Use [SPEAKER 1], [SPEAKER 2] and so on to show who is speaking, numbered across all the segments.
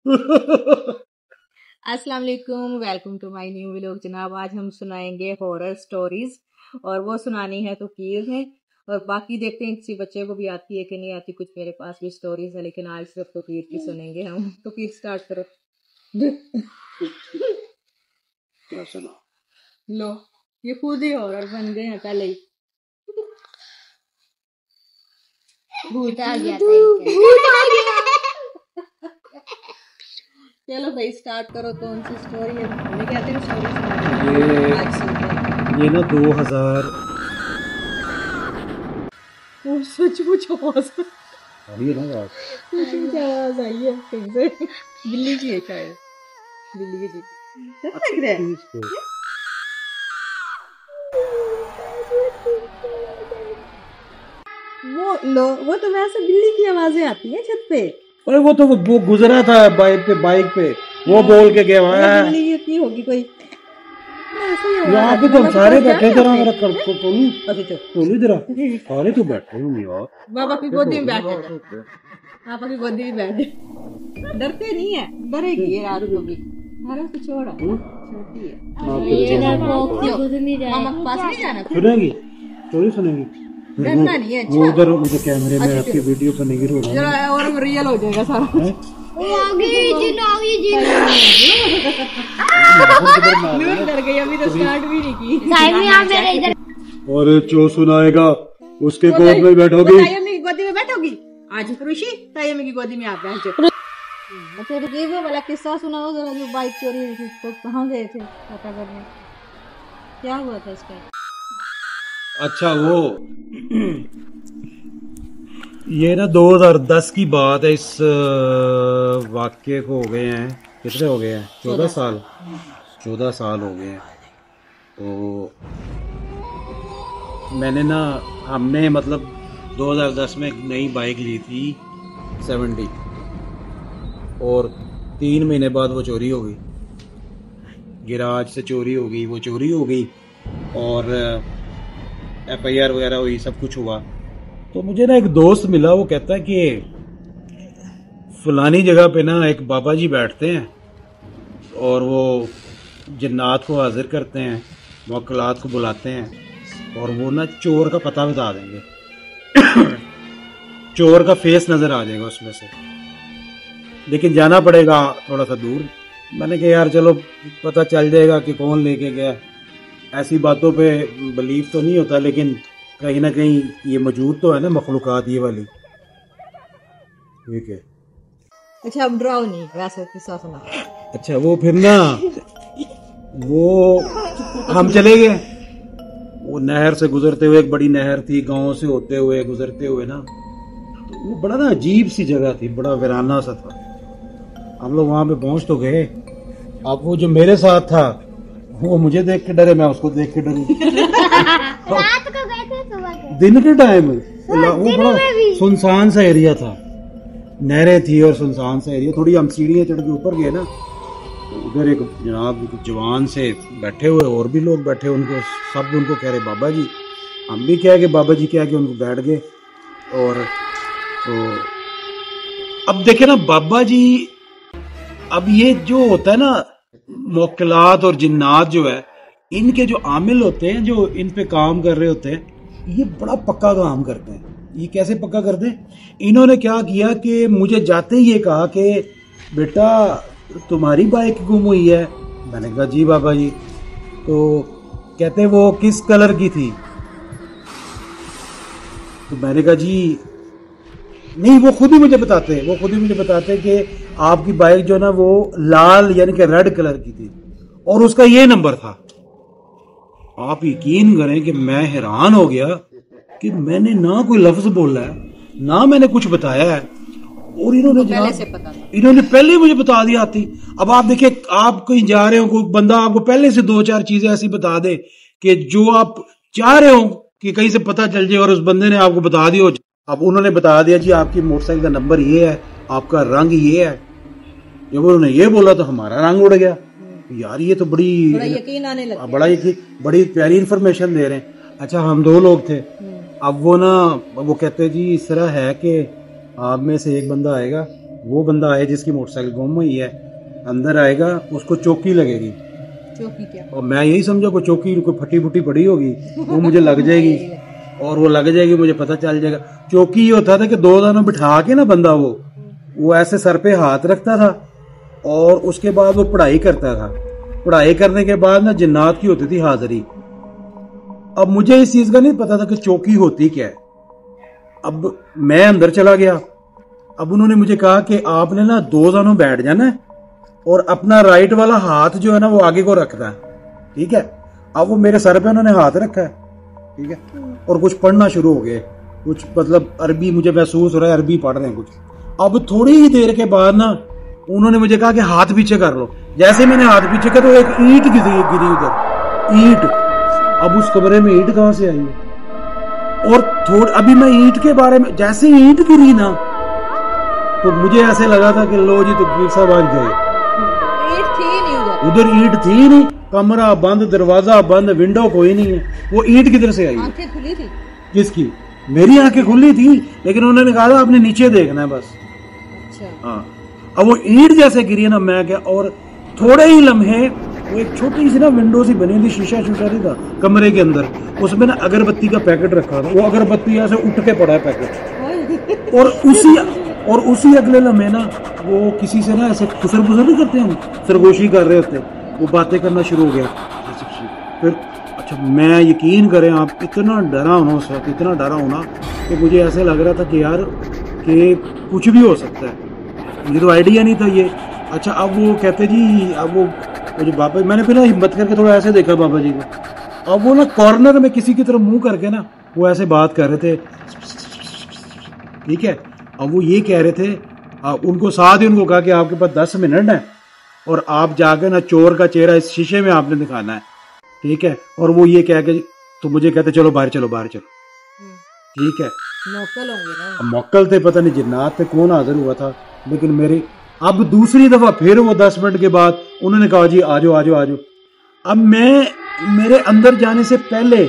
[SPEAKER 1] अस्सलाम वालेकुम, welcome to my new vlog. जनाब, आज हम सुनाएंगे हॉरर स्टोरीज और वो सुनानी है तो कीर है और बाकी देखते हैं किसी बच्चे को भी आती है कि नहीं आती। कुछ मेरे पास भी स्टोरीज है लेकिन आज सिर्फ तो कीर की सुनेंगे हम। तो कीर स्टार्ट करो।
[SPEAKER 2] क्या सुना?
[SPEAKER 1] लो, ये खुद ही हॉरर बन गए हैं पहले ही। भूत आ गया था चलो भाई स्टार्ट करो। कौन सी स्टोरी है? हमें कहते हैं स्टोरी
[SPEAKER 2] ये ना 2000
[SPEAKER 1] सचमुच आवाज
[SPEAKER 2] अभी ना बात
[SPEAKER 1] सचमुच आवाज आई है कहीं से। बिल्ली की है शायद, बिल्ली की जी लग रहा है। वो तो वैसे बिल्ली की आवाजें आती है छत पे।
[SPEAKER 2] अरे वो तो वो गुजरा था बाइक पे वो बोल के गया वहाँ
[SPEAKER 1] बिल्ली की होगी कोई।
[SPEAKER 2] यहाँ पे तो सारे बैठे जरा मेरा टोलू जरा सारे तो बैठे होंगे यार।
[SPEAKER 1] बाबा की गोदी में बैठे, पापा की गोदी में बैठे। डरते नहीं है, डरेगी ये रात को भी। अरे तो छोड़ा, छोटी है मामा के पास नहीं जाना।
[SPEAKER 2] सुनेंगी स्टोरी सुनेंगी।
[SPEAKER 1] डरना नहीं है।
[SPEAKER 2] वो उधर मुझे कैमरे में आपकी वीडियो बनेगी रो
[SPEAKER 1] जरा और रियल हो जाएगा सारा। डर गई, अभी तो स्टार्ट भी नहीं की।
[SPEAKER 2] और जो सुनाएगा उसके गोद में बैठोगी।
[SPEAKER 1] तायम्मी की गोदी में बैठोगी आज ऋषि। तायम्मी की गोदी में आप बैठो। अच्छा तो ये वो वाला किस्सा सुनाओ जरा, जो बाइक चोरी हुई थी। तो कहाँ गए थे पता करने? क्या हुआ था इसका?
[SPEAKER 2] अच्छा वो ये ना 2010 की बात है। इस वाक्य को हो गए हैं कितने हो गए हैं? 14 साल हो गए हैं। तो मैंने ना हमने मतलब 2010 में एक नई बाइक ली थी 70 और 3 महीने बाद वो चोरी हो गई। गिराज से चोरी हो गई, वो चोरी हो गई और FIR वगैरह हुई, सब कुछ हुआ। तो मुझे ना एक दोस्त मिला, वो कहता है कि फलानी जगह पे ना एक बाबा जी बैठते हैं और वो जिन्नात को हाजिर करते हैं, मुवक्किलात को बुलाते हैं और वो ना चोर का पता बता देंगे। चोर का फेस नजर आ जाएगा उसमें से, लेकिन जाना पड़ेगा थोड़ा सा दूर। मैंने कहा यार चलो पता चल जाएगा कि कौन लेके गया। ऐसी बातों पे बिलीव तो नहीं होता, लेकिन कहीं ना कहीं ये मौजूद तो है ना मखलूकात ये वाली। ठीक है।
[SPEAKER 1] अच्छा अब डराओ नहीं, वैसे किस्सा सुना।
[SPEAKER 2] अच्छा वो फिर ना वो हम चले गए। वो नहर से गुजरते हुए, एक बड़ी नहर थी, गांव से होते हुए गुजरते हुए ना, तो वो बड़ा ना अजीब सी जगह थी, बड़ा वीराना सा था। हम लोग वहां पे पहुंच तो गए। अब वो जो मेरे साथ था वो मुझे देख के डरे, मैं उसको देख के डरी।
[SPEAKER 3] रात को गए थे सुबह के?
[SPEAKER 2] दिन के टाइम वो बड़ा सुनसान सा एरिया था, नहरें थी और सुनसान सा एरिया। थोड़ी हम सीढ़ियाँ चढ़ के ऊपर गए ना, तो उधर एक जनाब जवान से बैठे हुए और भी लोग बैठे, उनको सब उनको कह रहे बाबा जी। हम भी कह के बाबा जी कह के उनको बैठ गए। और तो अब देखे ना बाबा जी, अब ये जो होता है ना मुवक्किलात और जिन्नात जो है, इनके जो आमिल होते हैं, जो इन पे काम कर रहे होते हैं, ये बड़ा पक्का काम करते हैं। ये कैसे पक्का करते हैं? इन्होंने क्या किया कि मुझे जाते ही ये कहा कि बेटा तुम्हारी बाइक गुम हुई है। मैंने कहा जी बाबा जी। तो कहते वो किस कलर की थी? तो मैंने कहा जी नहीं, वो खुद ही मुझे बताते कि आपकी बाइक जो ना वो लाल यानी कि रेड कलर की थी और उसका ये नंबर था। आप यकीन करें कि मैं हैरान हो गया कि मैंने ना कोई लफ्ज बोला है, ना मैंने कुछ बताया है, और इन्होंने पहले ही मुझे बता दिया आती। अब आप देखिए, आप कहीं जा रहे हो, कोई बंदा आपको पहले से 2-4 चीजें ऐसी बता दे कि जो आप चाह रहे हो कि कहीं से पता चल जाए, और उस बंदे ने आपको बता दिया। अब उन्होंने बता दिया जी आपकी मोटरसाइकिल का नंबर ये है, आपका रंग ये है। जब उन्होंने ये बोला तो हमारा रंग उड़ गया। यार ये तो बड़ा यकीन आने लगा, बड़ी प्यारी इन्फॉर्मेशन दे रहे हैं। अच्छा हम 2 लोग थे। अब वो कहते जी इस तरह है कि आप में से एक बंदा आएगा, वो बंदा आए जिसकी मोटरसाइकिल गुम हुई है, अंदर आएगा, उसको चौकी लगेगी।
[SPEAKER 1] चौकी क्या?
[SPEAKER 2] और मैं यही समझा कोई चौकी कोई फटी फुटी पड़ी होगी, वो मुझे लग जाएगी, और वो लग जाएगी, मुझे पता चल जाएगा। चौकी ये होता था कि 2 दानों बिठा के ना बंदा वो ऐसे सर पे हाथ रखता था और उसके बाद वो पढ़ाई करता था। पढ़ाई करने के बाद ना जिन्नात की होती थी हाजिरी। अब मुझे इस चीज का नहीं पता था कि चौकी होती क्या है। अब मैं अंदर चला गया। अब उन्होंने मुझे कहा कि आपने ना 2 दानों बैठ जाना है और अपना राइट वाला हाथ जो है ना वो आगे को रखना है, ठीक है। अब वो मेरे सर पे उन्होंने हाथ रखा है, ठीक है, और कुछ पढ़ना शुरू हो गए, कुछ मतलब अरबी, मुझे महसूस हो रहा है अरबी पढ़ रहे हैं कुछ। अब थोड़ी ही देर के बाद ना उन्होंने मुझे कहा कि हाथ पीछे कर लो। जैसे मैंने हाथ पीछे किया तो एक ईंट गिरी उधर, ईंट। अब उस कमरे में ईंट कहां से आई है? और अभी मैं ईंट के बारे में, जैसे ईंट गिरी ना तो मुझे ऐसे लगा था कि लो जी तो गिर साहब आज गए।
[SPEAKER 1] ईंट थी नहीं
[SPEAKER 2] उधर, ईंट थी नहीं, कमरा बंद, दरवाजा बंद, विंडो कोई नहीं है, वो ईंट किधर से आई?
[SPEAKER 1] आंखें खुली थी
[SPEAKER 2] किसकी? मेरी आंखें खुली थी, लेकिन उन्होंने कहा था आपने नीचे देखना है बस।
[SPEAKER 1] अच्छा।
[SPEAKER 2] हाँ। अब वो ईंट जैसे गिरी ना, मैं क्या, और थोड़े ही लम्हे वो एक छोटी सी ना विंडो सी बनी थी, शीशा नहीं था कमरे के अंदर, उसमें ना अगरबत्ती का पैकेट रखा था। वो अगरबत्ती ऐसे उठ के पड़ा है पैकेट, और उसी अगले लम्हे ना वो किसी से ना ऐसे खुसर बुसर नहीं करते, हम सरगोशी कर रहे होते, वो बातें करना शुरू हो गया। फिर अच्छा, मैं यकीन करें आप, इतना डरा होना उस वक्त, इतना डरा होना कि मुझे ऐसे लग रहा था कि यार कि कुछ भी हो सकता है, मुझे तो आइडिया नहीं था ये। अच्छा, अब वो कहते जी, अब वो जो बाबा, मैंने फिर ना हिम्मत करके थोड़ा ऐसे देखा बाबा जी को। अब वो ना कॉर्नर में किसी की तरफ मुंह करके ना वो ऐसे बात कर रहे थे, ठीक है। अब वो ये कह रहे थे, उनको साथ ही उनको कहा कि आपके पास 10 मिनट है और आप जाकर ना चोर का चेहरा इस शीशे में आपने दिखाना है, ठीक है। और वो ये कह के तो मुझे कहते चलो बाहर चलो, बाहर चलो, ठीक है।
[SPEAKER 1] मौकल होंगे ना,
[SPEAKER 2] मौकल थे, पता नहीं जिन्नात थे, कौन हाजिर हुआ था, लेकिन मेरी अब दूसरी दफा फिर वो 10 मिनट के बाद उन्होंने कहा जी आ जाओ आ जाओ आ जाओ। अब मैं, मेरे अंदर जाने से पहले,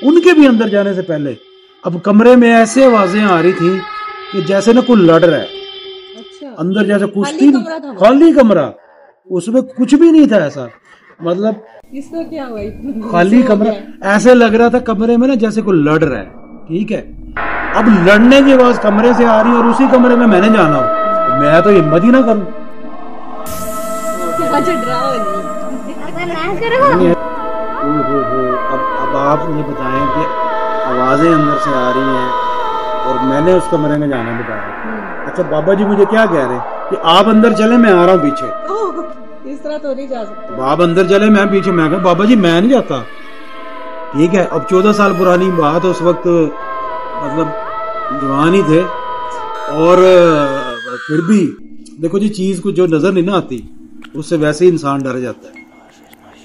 [SPEAKER 2] उनके भी अंदर जाने से पहले, अब कमरे में ऐसे आवाजें आ रही थी कि जैसे ना कोई लड़ रहा है।
[SPEAKER 1] अच्छा।
[SPEAKER 2] अंदर जैसे कुश्ती,
[SPEAKER 1] खाली
[SPEAKER 2] कमरा, उसमें कुछ भी नहीं था ऐसा, मतलब
[SPEAKER 1] इसको क्या हुआ,
[SPEAKER 2] खाली कमरा, ऐसे लग रहा था कमरे में ना जैसे कोई लड़ रहा है, ठीक है। अब लड़ने की आवाज कमरे से आ रही है और उसी कमरे में मैंने जाना हो, तो मैं तो हिम्मत ही ना करूं। अब आप मुझे बताएं कि आवाजें अंदर से आ रही हैं और मैंने उस कमरे में जाना बताया। अच्छा, बाबा जी मुझे क्या कह रहे हैं कि आप अंदर चले, मैं आ रहा हूँ पीछे।
[SPEAKER 1] इस तरह तो नहीं जा सकते।
[SPEAKER 2] बाप अंदर चले, मैं पीछे। मैं कहा बाबा जी मैं नहीं जाता, ठीक है। अब 14 साल पुरानी बात, उस वक्त मतलब जवान ही थे, और फिर भी देखो जी, चीज को जो नजर नहीं ना आती उससे वैसे ही इंसान डर जाता है।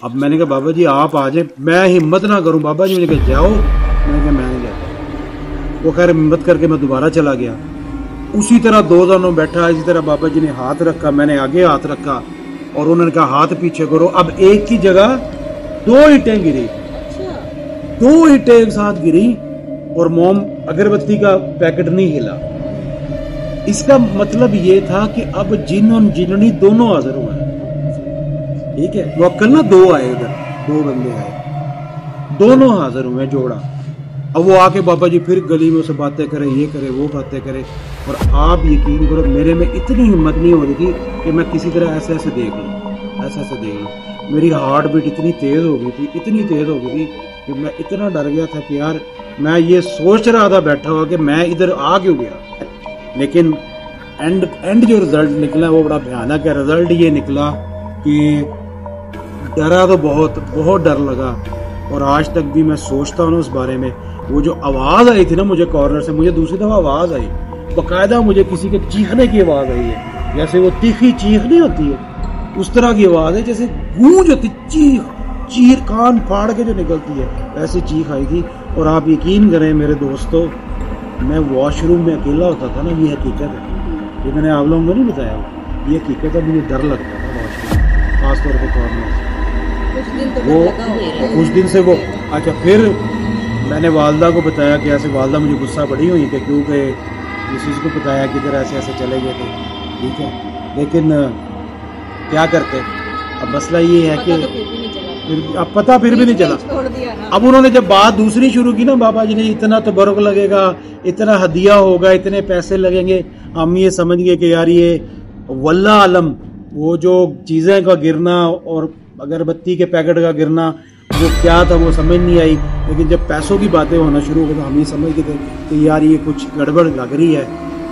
[SPEAKER 2] अब मैंने कहा बाबा जी आप आ जाए, मैं हिम्मत ना करूं। बाबा जी मुझे कहा जाओ, मैंने कहा मैं नहीं जाता। वो खैर हिम्मत करके मैं दोबारा चला गया। उसी तरह 2 दानों बैठा, इसी तरह बाबा जी ने हाथ रखा, मैंने आगे हाथ रखा और उन्होंने कहा हाथ पीछे करो। अब एक की जगह 2 ईंटें गिरी, 2 ईंटें एक साथ गिरी और मोम अगरबत्ती का पैकेट नहीं हिला। इसका मतलब ये था कि अब जिन और जिननी दोनों हाजिर हुए हैं, ठीक है। वो कल ना 2 आए, उधर 2 बंदे आए, दोनों हाजिर हुए, जोड़ा। अब वो आके बाबा जी फिर गली में उसे बातें करे, ये करे, वो बातें करे, और आप यकीन करो मेरे में इतनी हिम्मत नहीं हो रही थी कि मैं किसी तरह ऐसे ऐसे देख लूँ, ऐसे ऐसे देख लूँ। मेरी हार्ट बीट इतनी तेज हो गई थी, इतनी तेज हो गई थी कि मैं इतना डर गया था कि यार मैं ये सोच रहा था बैठा हुआ कि मैं इधर आ क्यों गया। लेकिन एंड जो रिजल्ट निकला वो बड़ा भयानक है। रिजल्ट ये निकला कि डरा तो बहुत डर लगा, और आज तक भी मैं सोचता हूँ उस बारे में। वो जो आवाज आई थी ना मुझे कॉर्नर से, मुझे दूसरी दफा आवाज आई, बाकायदा मुझे किसी के चीखने की आवाज आई है, जैसे वो तीखी चीख नहीं होती है उस तरह की आवाज है, जैसे गूंज होती, चीर कान फाड़ के जो निकलती है, ऐसी चीख आई थी। और आप यकीन करें मेरे दोस्तों, मैं वॉशरूम में अकेला होता था ना, ये हकीकत है, ये मैंने आप लोगों को नहीं बताया, ये हकीकत है। मुझे डर लगता था वॉशरूम, खासतौर पर कॉर्नर से। वो उस दिन से वो अच्छा, फिर मैंने वालदा को बताया कि ऐसे, वालदा मुझे गुस्सा बड़ी हुई कि क्योंकि मिसेज को बताया कि इधर ऐसे ऐसे चले गए थे, ठीक है, लेकिन क्या करते, अब मसला ये है कि
[SPEAKER 1] पता तो फिर भी नहीं चला,
[SPEAKER 2] अब पता फिर भी नहीं चला।
[SPEAKER 1] छोड़ दिया ना।
[SPEAKER 2] अब उन्होंने जब बात दूसरी शुरू की ना, बाबा जी ने इतना तबरुक लगेगा, इतना हदिया होगा, इतने पैसे लगेंगे, हम ये समझ गए कि यार ये वल्लाह आलम वो जो चीज़ें का गिरना और अगरबत्ती के पैकेट का गिरना वो क्या था वो समझ नहीं आई। लेकिन जब पैसों की बातें होना शुरू हो गई तो हम ये समझ गए थे कि यार ये कुछ गड़बड़ लग रही है।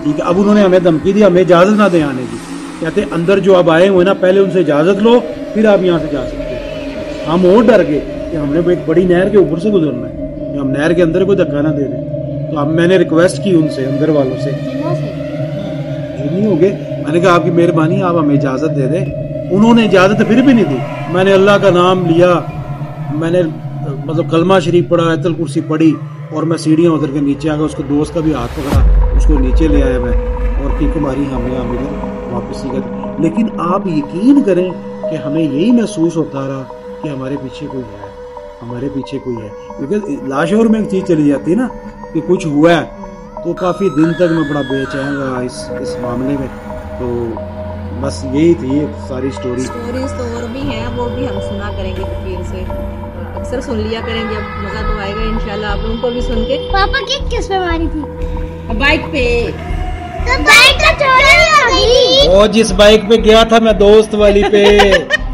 [SPEAKER 2] ठीक है, अब उन्होंने हमें धमकी दी, हमें इजाज़त ना दें आने की। कहते अंदर जो अब आए हुए ना, पहले उनसे इजाज़त लो फिर आप यहाँ से जा सकते हो। हम और डर गए कि हमने एक बड़ी नहर के ऊपर से गुजरना है, कि हम नहर के अंदर कोई धक्का ना दे दें। तो अब मैंने रिक्वेस्ट की उनसे, अंदर वालों से, नहीं हो गए। मैंने कहा आपकी मेहरबानी, आप हमें इजाज़त दे दें। उन्होंने इजाज़त फिर भी नहीं दी। मैंने अल्लाह का नाम लिया, मैंने मतलब कलमा शरीफ पढ़ा, आयतल कुर्सी पढ़ी और मैं सीढ़ियाँ उतर के नीचे आ गया। उसको दोस्त का भी हाथ पकड़ा, उसको नीचे ले आया मैं, और किक मारी, हमें हम इधर वापस ही गए। लेकिन आप यकीन करें कि हमें यही महसूस होता रहा कि हमारे पीछे कोई है, हमारे पीछे कोई है। क्योंकि लाशोर में एक चीज़ चली जाती है ना कि कुछ हुआ है, तो काफ़ी दिन तक मैं बड़ा बेचैन रहा इस मामले में। तो बस यही थी सारी स्टोरीज
[SPEAKER 1] तो और भी हैं, वो भी हम सुना करेंगे फिर से, अक्सर सुन लिया करेंगे। अब मज़ा तो आएगा इंशाल्लाह आप लोगों को भी सुन के।
[SPEAKER 3] पापा की किस पे मारी थी?
[SPEAKER 1] बाइक पे।
[SPEAKER 3] तो बाइक तो चोरी हो गई।
[SPEAKER 2] और जिस बाइक पे गया था मैं, दोस्त वाली पे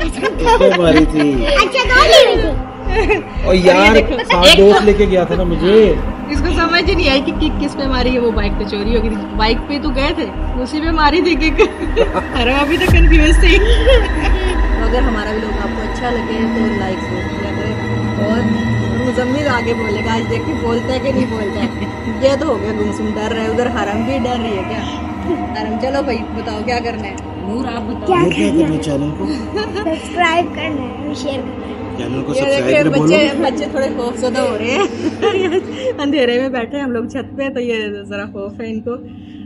[SPEAKER 2] उस पे मारी थी।
[SPEAKER 3] अच्छा गाड़ी में थी।
[SPEAKER 2] और यार साथ दोस्त लेके गया था ना मुझे।
[SPEAKER 1] इसको समझ ही नहीं आई कि किक किस पे मारी है। वो बाइक पे चोरी हो गई थी, बाइक पे तो गए थे, उसी पे मारी थी किक। अरे अभी तो कंफ्यूज थी। तो अगर हमारा व्लॉग आपको अच्छा लगे तो लाइक शेयर किया करें। और मुजम्मिल आगे बोलेगा, आज देखिए बोलता है कि नहीं बोलता है। ये तो हो गया गुमसुम, डर रहा है। उधर हरम भी डर रही है क्या? हरम, चलो भाई बताओ क्या करना है। नूर आप बताओ
[SPEAKER 3] क्या
[SPEAKER 2] करना है। चैनल को
[SPEAKER 3] सब्सक्राइब करना है, शेयर करना है।
[SPEAKER 2] चैनल को
[SPEAKER 1] ये देखिए
[SPEAKER 2] सब्सक्राइब बोलो।
[SPEAKER 1] बच्चे थोड़े खौफजदा हो रहे हैं। अंधेरे में बैठे हैं हम लोग छत पे, तो ये जरा खौफ है इनको।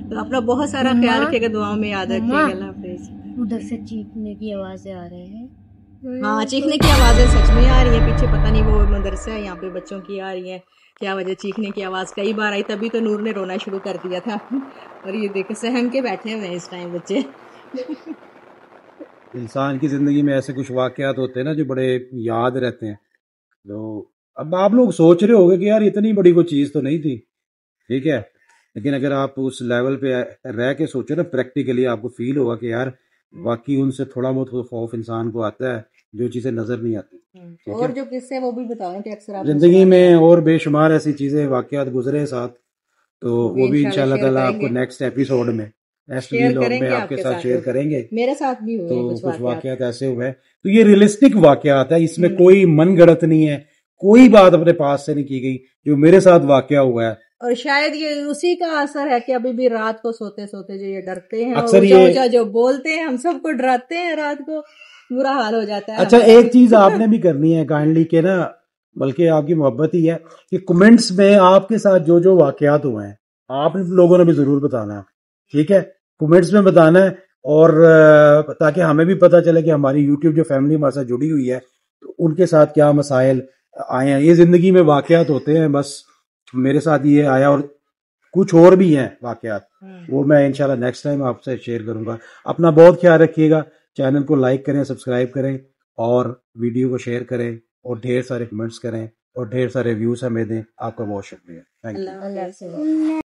[SPEAKER 1] तो अपना बहुत सारा ख्याल रखिएगा, दुआओं में याद रखिएगा। अल्लाह हाफिज।
[SPEAKER 3] उधर से चीखने की आवाजें आ रहे हैं।
[SPEAKER 1] हाँ, चीखने की आवाजें सच में आ रही है पीछे। पता नहीं वो मदरसा है, यहाँ पे बच्चों की आ रही है, क्या वजह चीखने की आवाज कई बार आई। तभी तो नूर ने रोना शुरू कर दिया था। और ये देखे सहम के बैठे हुए हैं इस टाइम बच्चे।
[SPEAKER 2] इंसान की जिंदगी में ऐसे कुछ वाकयात होते हैं ना जो बड़े याद रहते हैं। तो अब आप लोग सोच रहे होंगे कि यार इतनी बड़ी कोई चीज़ तो नहीं थी, ठीक है, लेकिन अगर आप उस लेवल पे रह के सोचो ना, प्रैक्टिकली आपको फील होगा कि यार वाकई उनसे थोड़ा बहुत खौफ इंसान को आता है, जो चीज़ें नज़र नहीं आती।
[SPEAKER 1] और जो किस्से वो भी बताओ कि अक्सर आप
[SPEAKER 2] जिंदगी में और बेशुमार ऐसी चीज़ें वाकयात गुजरे हैं साथ, तो वो भी इंशाल्लाह ताला आपको नेक्स्ट एपिसोड में, नेक्स्ट व्लॉग में आपके साथ शेयर करेंगे।
[SPEAKER 1] मेरे साथ भी हुए
[SPEAKER 2] तो कुछ वाकयात ऐसे हुए, तो ये रियलिस्टिक वाकयात है, इसमें कोई मन गढ़ंत नहीं है, कोई बात अपने पास से नहीं की गई। जो मेरे साथ वाकया हुआ है,
[SPEAKER 1] और शायद ये उसी का असर है कि अभी भी रात को सोते सोते जो ये डरते हैं,
[SPEAKER 2] अक्सर
[SPEAKER 1] ये जो बोलते हैं, हम सबको डराते हैं, रात को बुरा हाल हो जाता है।
[SPEAKER 2] अच्छा, एक चीज आपने भी करनी है काइंडली के ना, बल्कि आपकी मोहब्बत ही है कि कमेंट्स में आपके साथ जो जो वाकयात हुए हैं आप लोगों ने भी जरूर बताना है, ठीक है, कमेंट्स में बताना है। और ताकि हमें भी पता चले कि हमारी यूट्यूब जो फैमिली हमारे साथ जुड़ी हुई है, तो उनके साथ क्या मसाइल आए हैं। ये जिंदगी में वाकयात होते हैं, बस मेरे साथ ये आया और कुछ और भी हैं वाकयात, वो मैं इंशाल्लाह नेक्स्ट टाइम आपसे शेयर करूंगा। अपना बहुत ख्याल रखिएगा, चैनल को लाइक करें, सब्सक्राइब करें और वीडियो को शेयर करें और ढेर सारे कमेंट्स करें और ढेर सारे व्यूज हमें दें। आपका बहुत शुक्रिया, थैंक यू।